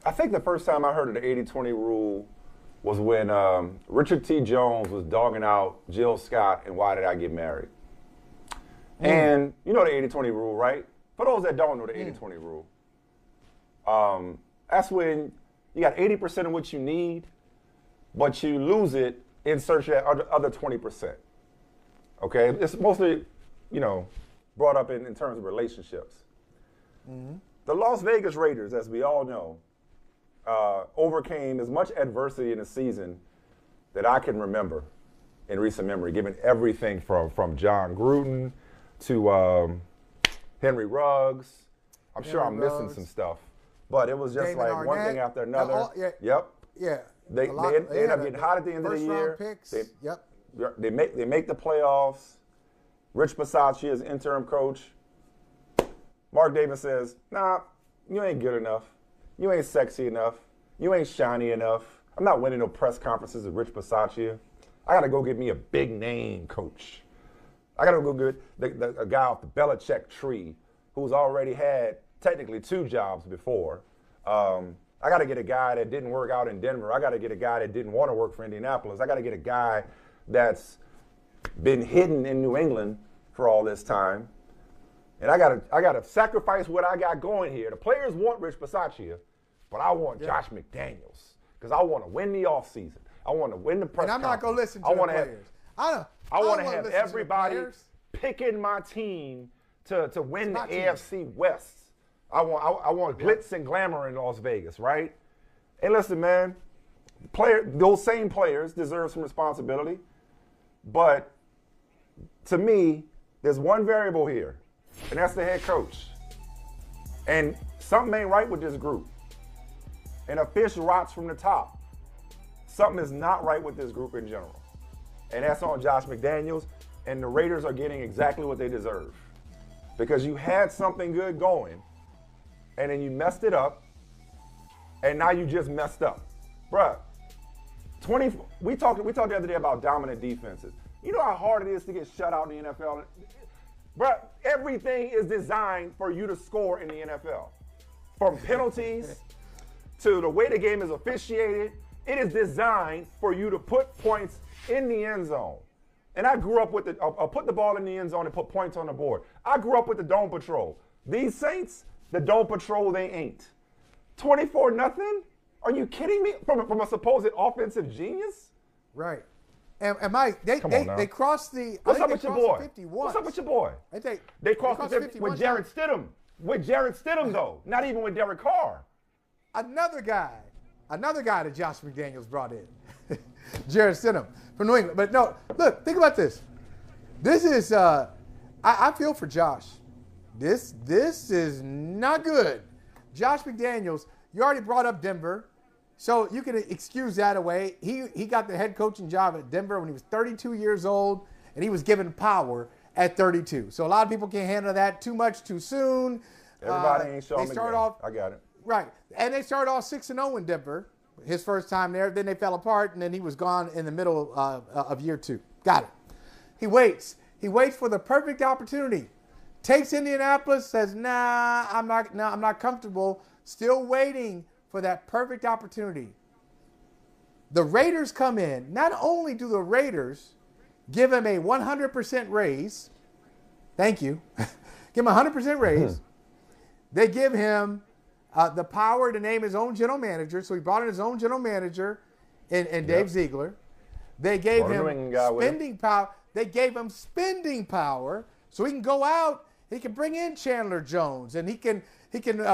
I think the first time I heard of the 80-20 rule was when Richard T. Jones was dogging out Jill Scott and Why Did I Get Married? And you know the 80-20 rule, right? For those that don't know the 80-20 rule, that's when you got 80% of what you need, but you lose it in search of that other 20%. Okay? It's mostly, brought up in terms of relationships. The Las Vegas Raiders, as we all know, overcame as much adversity in a season that I can remember in recent memory, given everything from John Gruden to Henry Ruggs. I'm sure I'm missing some stuff, but it was just David like Arnett, one thing after another. Yeah. They end up getting hot at the end of the year. Picks. They make the playoffs. Rich Bisaccia is interim coach. Mark Davis says, nah, you ain't good enough. You ain't sexy enough. You ain't shiny enough. I'm not winning no press conferences with Rich Bisaccia. I got to go get me a big name coach. I got to go get a guy off the Belichick tree who's already had technically 2 jobs before. I got to get a guy that didn't work out in Denver. I got to get a guy that didn't want to work for Indianapolis. I got to get a guy that's been hidden in New England for all this time. And I gotta sacrifice what I got going here. The players want Rich Bisaccia, but I want Josh McDaniels because I want to win the offseason. I want to win the press And I'm conference. not going to listen to the players. I want to have everybody picking my team to win the AFC West. I want glitz and glamour in Las Vegas, right? And listen, man, those same players deserve some responsibility. But to me, there's one variable here, and that's the head coach. And something ain't right with this group. And a fish rots from the top. Something is not right with this group in general. And that's on Josh McDaniels, and the Raiders are getting exactly what they deserve. Because you had something good going, and then you messed it up, and now you just messed up. Bruh, we talked the other day about dominant defenses. You know how hard it is to get shut out in the NFL? Bruh, everything is designed for you to score in the NFL. From penalties to the way the game is officiated, it is designed for you to put points in the end zone. And I grew up with put the ball in the end zone and put points on the board. I grew up with the Dome Patrol. These Saints, the Dome Patrol, they ain't. 24-0? Are you kidding me? From a supposed offensive genius? Right. And Mike, they crossed the. What's up with your boy? 51. What's up with your boy? They crossed the 50 with Jarrett Stidham. With Jarrett Stidham, though. Not even with Derek Carr. Another guy that Josh McDaniels brought in. Jarrett Stidham from New England. But no, look, think about this. This is, I feel for Josh. This is not good. Josh McDaniels, you already brought up Denver. So you can excuse that away. He got the head coaching job at Denver when he was 32 years old, and he was given power at 32. So a lot of people can't handle that too much too soon. Everybody ain't Sean McVay. I got it. Right. And they started off 6-0 in Denver, his first time there. Then they fell apart, and then he was gone in the middle of year 2. Got it. He waits. He waits for the perfect opportunity. Takes Indianapolis, says, nah, I'm not comfortable. Still waiting for that perfect opportunity. The Raiders come in. Not only do the Raiders give him a 100% raise, thank you, give him a 100% raise, they give him the power to name his own general manager. So he brought in his own general manager in Dave Ziegler. They gave him spending power. They gave him spending power so he can go out. He can bring in Chandler Jones, and he can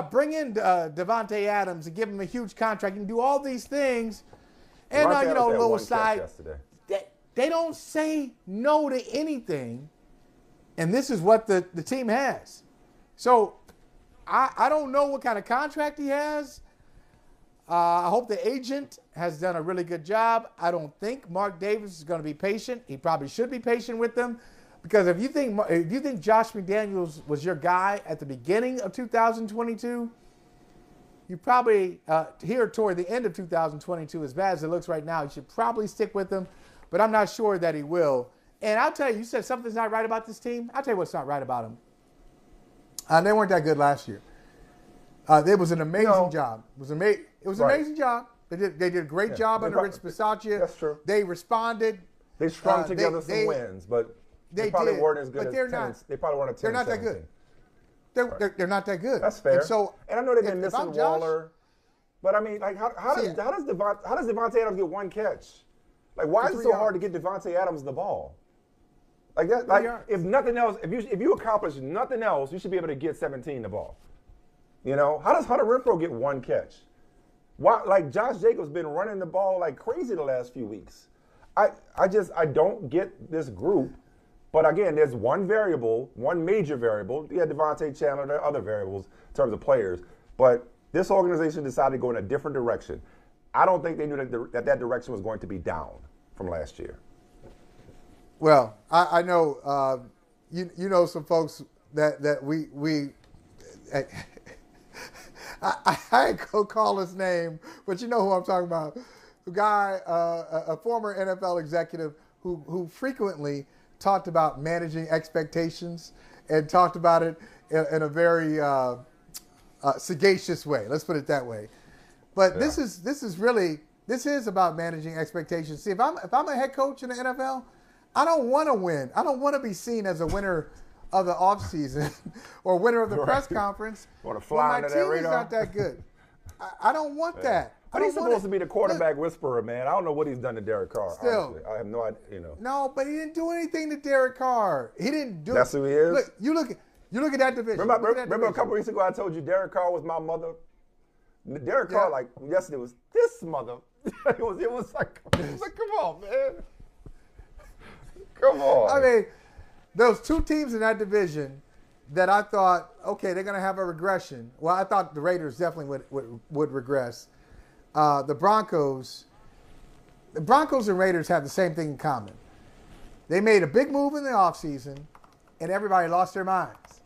bring in Devontae Adams and give him a huge contract and do all these things. And, a little aside, they don't say no to anything. And this is what the team has. So I don't know what kind of contract he has. I hope the agent has done a really good job. I don't think Mark Davis is going to be patient. He probably should be patient with them. Because if you think Josh McDaniels was your guy at the beginning of 2022, you probably here toward the end of 2022, as bad as it looks right now, you should probably stick with him. But I'm not sure that he will. And I'll tell you, you said something's not right about this team. I'll tell you what's not right about them. They weren't that good last year. It was an amazing job. It was an amazing job. They did a great job under Rich Bisaccia. That's true. They responded. They strung together some wins, but they probably weren't as good as tenants. They probably weren't a 10. They're not that good. They're not that good. That's fair. And I know they've been missing Waller, but I mean, like, how does Devontae Adams get one catch? Like, why is it so hard to get Devontae Adams the ball? Like that. Like, if nothing else, if you accomplish nothing else, you should be able to get 17 the ball. You know, how does Hunter Renfrow get one catch? Why? Like, Josh Jacobs been running the ball like crazy the last few weeks. I don't get this group. But again, there's one major variable. You had Devontae Chandler, there are other variables in terms of players. But this organization decided to go in a different direction. I don't think they knew that direction was going to be down from last year. Well, I know you know some folks that we I ain't gonna call his name, but you know who I'm talking about. A guy, a former NFL executive who frequently talked about managing expectations and talked about it in a very sagacious way. Let's put it that way. But this is about managing expectations. See, if I'm a head coach in the NFL, I don't want to win. I don't want to be seen as a winner of the offseason or winner of the press conference. Want to fly under that radar? My team is not that good. I don't want that. But he's supposed to be the quarterback whisperer, man. I don't know what he's done to Derek Carr. Still, honestly. I have no idea. You know. No, but he didn't do anything to Derek Carr. He didn't do. That's who he is. Look, you look at that division. Remember a couple weeks ago I told you Derek Carr was my mother. Derek Carr, like yesterday, was this mother. it was like, come on, man. Come on. I mean, those two teams in that division that I thought, okay, they're going to have a regression. Well, I thought the Raiders definitely would regress. The Broncos and Raiders have the same thing in common. They made a big move in the offseason, and everybody lost their minds.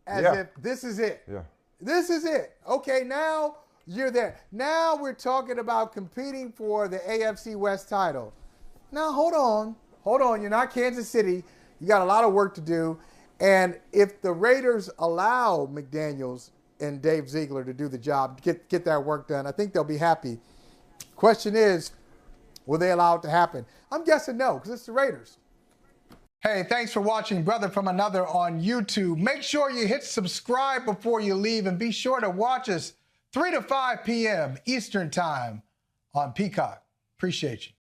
As if this is it. Yeah. This is it. Okay, now you're there. Now we're talking about competing for the AFC West title. Now, hold on. You're not Kansas City. You got a lot of work to do. And if the Raiders allow McDaniels and Dave Ziegler to do the job, get that work done, I think they'll be happy. Question is, will they allow it to happen? I'm guessing no, because it's the Raiders. Hey, thanks for watching Brother from Another on YouTube. Make sure you hit subscribe before you leave, and be sure to watch us 3 to 5 p.m. Eastern Time on Peacock. Appreciate you.